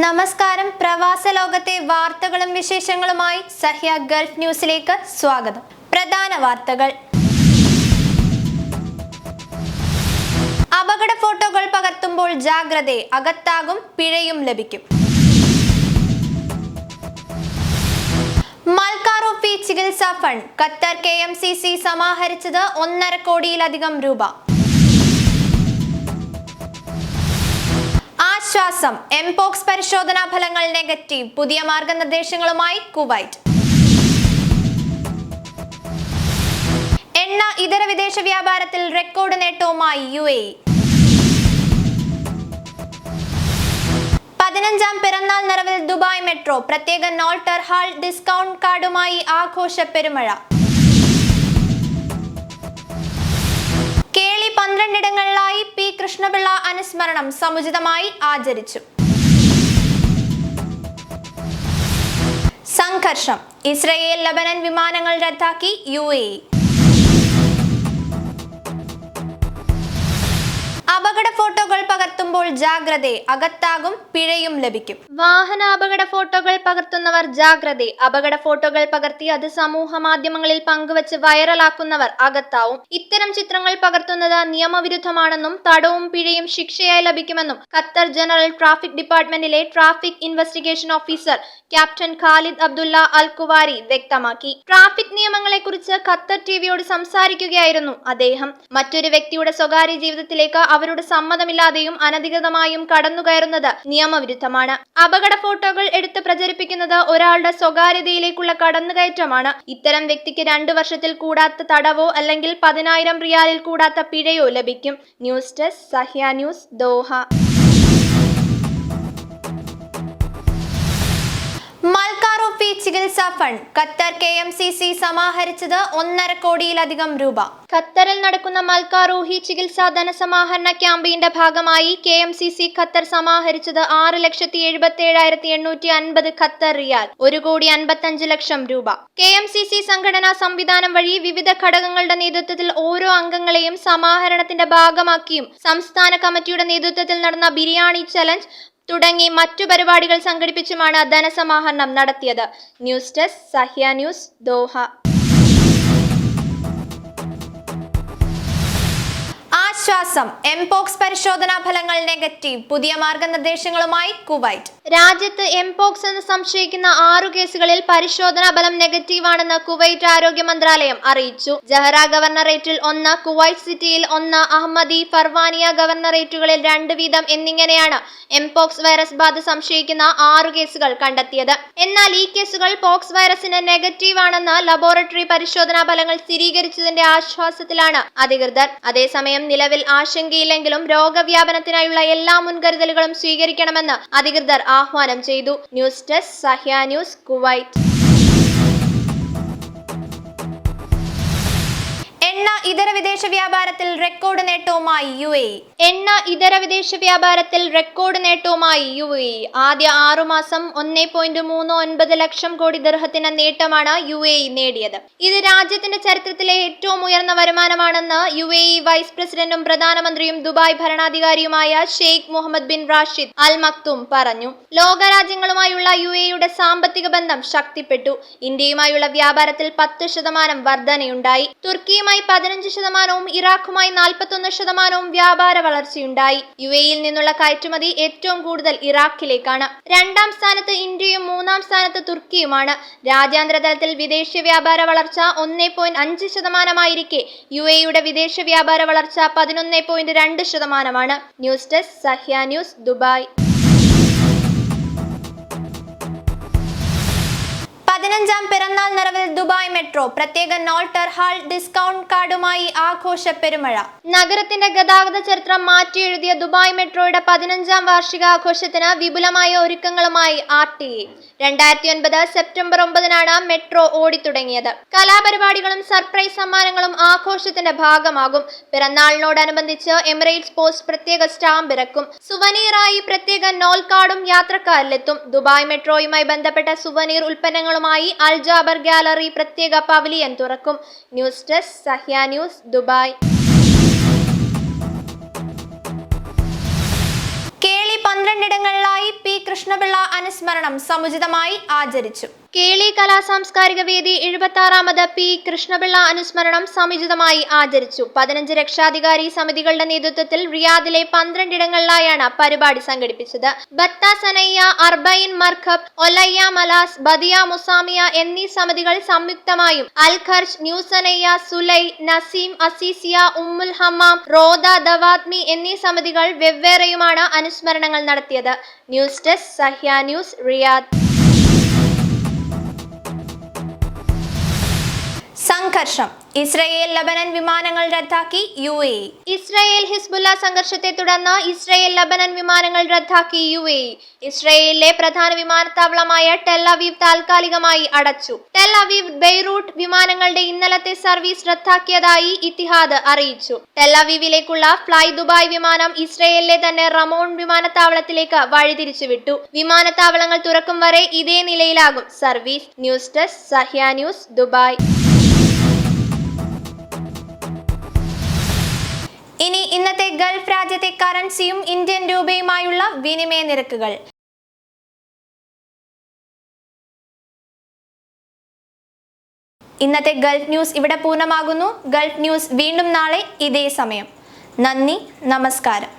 നമസ്കാരം. പ്രവാസ ലോകത്തെ വാർത്തകളും വിശേഷങ്ങളുമായി സഹ്യ ഗൾഫ് ന്യൂസിലേക്ക് സ്വാഗതം. പ്രധാന വാർത്തകൾ. അപകട ഫോട്ടോകൾ പകർത്തുമ്പോൾ ജാഗ്രത, അകത്താകും, പിഴയും ലഭിക്കും. മൽക്കാറൂഫി ചികിത്സാ ഫണ്ട് ഖത്തർ KMCC സമാഹരിച്ചത് 1.5 കോടിയിലധികം രൂപ. ആശ്വാസം, എംപോക്സ് പരിശോധനാ ഫലങ്ങൾ നെഗറ്റീവ്. പുതിയ മാർഗനിർദ്ദേശങ്ങളുമായി കുവൈറ്റ്. എണ്ണ ഇതര വിദേശ വ്യാപാരത്തിൽ റെക്കോർഡ് നേട്ടവുമായി UAE. 15ാം പിറന്നാൾ നിറവിൽ ദുബായ് മെട്രോ. പ്രത്യേക നോൾട്ടർ ഹാൾ ഡിസ്കൗണ്ട് കാർഡുമായി ആഘോഷ പെരുമഴ. 12 ഇടങ്ങളിലായി P. കൃഷ്ണപിള്ള അനുസ്മരണം സമുചിതമായി ആചരിച്ചു. സംഘർഷം, ഇസ്രയേൽ ലബനൻ വിമാനങ്ങൾ റദ്ദാക്കി UAE. അപകട ഫോട്ടോകൾ പകർത്തുമ്പോൾ ജാഗ്രത, അകത്താകും, പിഴയും ലഭിക്കും. വാഹന അപകട ഫോട്ടോകൾ പകർത്തുന്നവർ ജാഗ്രത. അപകട ഫോട്ടോകൾ പകർത്തി അത് സമൂഹ മാധ്യമങ്ങളിൽ പങ്കുവച്ച് വൈറലാക്കുന്നവർ അകത്താവും. ഇത്തരം ചിത്രങ്ങൾ പകർത്തുന്നത് നിയമവിരുദ്ധമാണെന്നും തടവും പിഴയും ശിക്ഷയായി ലഭിക്കുമെന്നും ഖത്തർ ജനറൽ ട്രാഫിക് ഡിപ്പാർട്ട്മെന്റിലെ traffic investigation officer captain Khalid Abdullah Al Kuwari വ്യക്തമാക്കി. ട്രാഫിക് നിയമങ്ങളെക്കുറിച്ച് ഖത്തർ TVയോട് സംസാരിക്കുകയായിരുന്നു അദ്ദേഹം. മറ്റൊരു വ്യക്തിയുടെ സ്വകാര്യ ജീവിതത്തിലേക്ക് അവരുടെ സമ്മതമില്ലാതെയും അനധികൃതമായും കടന്നുകയറുന്നത് നിയമവിരുദ്ധമാണ്. അപകട ഫോട്ടോകൾ എടുത്ത് പ്രചരിപ്പിക്കുന്നത് ഒരാളുടെ സ്വകാര്യതയിലേക്കുള്ള കടന്നുകയറ്റമാണ്. ഇത്തരം വ്യക്തിക്ക് 2 വർഷത്തിൽ കൂടാത്ത തടവോ അല്ലെങ്കിൽ 10,000 റിയാലിൽ കൂടാത്ത പിഴയോ ലഭിക്കും. News desk, Sahya news, Doha. മൽക്കാറൂഫി ചികിത്സാ ഫണ്ട് ഖത്തർ KMCC സമാഹരിച്ചത് 1.5 കോടിയിലധികം രൂപ. ഖത്തറിൽ നടക്കുന്ന മൽക്കാറൂഹി ചികിത്സാ ധനസമാഹരണ ക്യാമ്പയിന്റെ ഭാഗമായി KMCC ഖത്തർ സമാഹരിച്ചത് 6,77,850 ഖത്തർ റിയാൽ, 1,55,00,000 രൂപ. KMCC സംഘടനാ സംവിധാനം വഴി വിവിധ ഘടകങ്ങളുടെ നേതൃത്വത്തിൽ ഓരോ അംഗങ്ങളെയും സമാഹരണത്തിന്റെ ഭാഗമാക്കിയും സംസ്ഥാന കമ്മിറ്റിയുടെ നേതൃത്വത്തിൽ നടന്ന ബിരിയാണി ചലഞ്ച് തുടങ്ങി മറ്റു പരിപാടികൾ സംഘടിപ്പിച്ചുമാണ് ധനസമാഹരണം നടത്തിയത്. News desk, Sahya news, Doha. ആശ്വാസം, എംപോക്സ് പരിശോധനാ ഫലങ്ങൾ നെഗറ്റീവ്. പുതിയ മാർഗനിർദ്ദേശങ്ങളുമായി കുവൈറ്റ്. രാജ്യത്ത് എംപോക്സ് എന്ന് സംശയിക്കുന്ന 6 കേസുകളിൽ പരിശോധനാ ഫലം നെഗറ്റീവാണെന്ന് കുവൈറ്റ് ആരോഗ്യ മന്ത്രാലയം അറിയിച്ചു. ജഹറ ഗവർണറേറ്റിൽ 1, കുവൈറ്റ് സിറ്റിയിൽ 1, അഹമ്മദി, ഫർവാനിയ ഗവർണറേറ്റുകളിൽ 2 വീതം എന്നിങ്ങനെയാണ് എംപോക്സ് വൈറസ് ബാധ സംശയിക്കുന്ന 6 കേസുകൾ കണ്ടെത്തിയത്. എന്നാൽ ഈ കേസുകൾ പോക്സ് വൈറസിന് നെഗറ്റീവ് ആണെന്ന് ലബോറട്ടറി പരിശോധനാ ഫലങ്ങൾ സ്ഥിരീകരിച്ചതിന്റെ ആശ്വാസത്തിലാണ് അധികൃതർ. അതേസമയം നിലവിൽ ആശങ്കയില്ലെങ്കിലും രോഗവ്യാപനത്തിനായുള്ള എല്ലാ മുൻകരുതലുകളും സ്വീകരിക്കണമെന്ന് അധികൃതർ ആഹ്വാനം ചെയ്തു. News desk, Sahya news, Kuwait. എണ്ണ ഇതര വിദേശ വ്യാപാരത്തിൽ റെക്കോർഡ് നേട്ടവുമായി UAE. എണ്ണ ഇതര വിദേശ വ്യാപാരത്തിൽ റെക്കോർഡ് നേട്ടവുമായി UAE. ആദ്യ 6 മാസം 1.39 ലക്ഷം കോടി ദിർഹത്തിന്റെ നേട്ടമാണ് UAE നേടിയത്. ഇത് രാജ്യത്തിന്റെ ചരിത്രത്തിലെ ഏറ്റവും ഉയർന്ന വരുമാനമാണെന്ന് UAE വൈസ് പ്രസിഡന്റും പ്രധാനമന്ത്രിയും ദുബായ് ഭരണാധികാരിയുമായ Sheikh Mohammed bin Rashid Al Maktoum പറഞ്ഞു. ലോകരാജ്യങ്ങളുമായുള്ള UAEയുടെ സാമ്പത്തിക ബന്ധം ശക്തിപ്പെട്ടു. ഇന്ത്യയുമായുള്ള വ്യാപാരത്തിൽ 10% വർധനയുണ്ടായി. തുർക്കിയുമായി 15%, ഇറാഖുമായി 41% വ്യാപാര വളർച്ചയുണ്ടായി. UAEയിൽ നിന്നുള്ള കയറ്റുമതി ഏറ്റവും കൂടുതൽ ഇറാഖിലേക്കാണ്. 2ാം സ്ഥാനത്ത് ഇന്ത്യയും 3ാം സ്ഥാനത്ത് തുർക്കിയുമാണ്. രാജ്യാന്തര തലത്തിൽ വിദേശ വ്യാപാര വളർച്ച 1.5% UAEയുടെ വിദേശ വ്യാപാര വളർച്ച 11.2%. News desk, Sahya news, Dubai. 15ാം പിറന്നാൾ നിറവിൽ ദുബായ് മെട്രോ. പ്രത്യേക നോൾട്ടർ ഹാൾ ഡിസ്കൗണ്ട് കാർഡുമായി ആഘോഷ പെരുമഴ. നഗരത്തിന്റെ ഗതാഗത ചരിത്രം മാറ്റിയെഴുതിയ ദുബായ് മെട്രോയുടെ 15ാം വാർഷികാഘോഷത്തിന് വിപുലമായ ഒരുക്കങ്ങളുമായി RTA. 2009 സെപ്റ്റംബർ 9-നാണ് മെട്രോ ഓടിത്തുടങ്ങിയത്. കലാപരിപാടികളും സർപ്രൈസ് സമ്മാനങ്ങളും ആഘോഷത്തിന്റെ ഭാഗമാകും. പിറന്നാളിനോടനുബന്ധിച്ച് എമിറേറ്റ്സ് പോസ്റ്റ് പ്രത്യേക സ്റ്റാമ്പ് ഇറക്കും. സുവനീറായി പ്രത്യേക നോൾ കാർഡും യാത്രക്കാരിലെത്തും. ദുബായ് മെട്രോയുമായി ബന്ധപ്പെട്ട സുവനീർ ഉൽപ്പന്നങ്ങളുമായി അൽ ജാബർ ഗാലറി പ്രത്യേക പവലിയൻ തുറക്കും. News desk, Sahya news, Dubai. 12 ഇടങ്ങളിലായി P. കൃഷ്ണപിള്ള അനുസ്മരണം സമുചിതമായി ആചരിച്ചു. കേളി കലാ സാംസ്കാരിക വേദി 76ാമത് പി കൃഷ്ണപിള്ള അനുസ്മരണം സമുചിതമായി ആചരിച്ചു. 15 രക്ഷാധികാരി സമിതികളുടെ നേതൃത്വത്തിൽ റിയാദിലെ 12 ഇടങ്ങളിലായാണ് പരിപാടി സംഘടിപ്പിച്ചത്. ബത്ത സനയ്യ, അർബൈൻ മർഖബ്, ഒലയ്യ മലാസ്, ബദിയ മുസാമിയ എന്നീ സമിതികൾ സംയുക്തമായും അൽ ഖർജ്, ന്യൂ സനയ്യ, സുലൈ, നസീം, അസീസിയ, ഉമ്മുൽ ഹമ്മാം, റോദ, ദവാത്മി എന്നീ സമിതികൾ വെവ്വേറെയുമാണ് അനുസ്മരണങ്ങൾ നടത്തിയത്. News desk Sahya news, Riyadh. സംഘർഷം. ഇസ്രയേൽ ലബനൻ വിമാനങ്ങൾ റദ്ദാക്കി UAE. ഇസ്രയേൽ ഹിസ്ബുല്ല സംഘർഷത്തെ തുടർന്ന് ഇസ്രയേൽ ലബനൻ വിമാനങ്ങൾ റദ്ദാക്കി UAE. ഇസ്രയേലിലെ പ്രധാന വിമാനത്താവളമായ ടെൽ അവീവ് താൽക്കാലികമായി അടച്ചു. ടെൽ അവീവ് ബെയ്റൂട്ട് വിമാനങ്ങളുടെ ഇന്നലത്തെ സർവീസ് റദ്ദാക്കിയതായി ഇത്തിഹാദ് അറിയിച്ചു. ടെൽ അവീവിലേക്കുള്ള ഫ്ലൈ ദുബായ് വിമാനം ഇസ്രയേലിലെ തന്നെ റമോൺ വിമാനത്താവളത്തിലേക്ക് വഴിതിരിച്ചുവിട്ടു. വിമാനത്താവളങ്ങൾ തുറക്കും വരെ ഇതേ നിലയിലാകും service. News desk Sahya news, Dubai. ഇനി ഇന്നത്തെ ഗൾഫ് രാജ്യത്തെ കറൻസിയും ഇന്ത്യൻ രൂപയുമായുള്ള വിനിമയ നിരക്കുകൾ. ഇന്നത്തെ ഗൾഫ് ന്യൂസ് ഇവിടെ പൂർണ്ണമാകുന്നു. ഗൾഫ് ന്യൂസ് വീണ്ടും നാളെ ഇതേ സമയം. നന്ദി, നമസ്കാരം.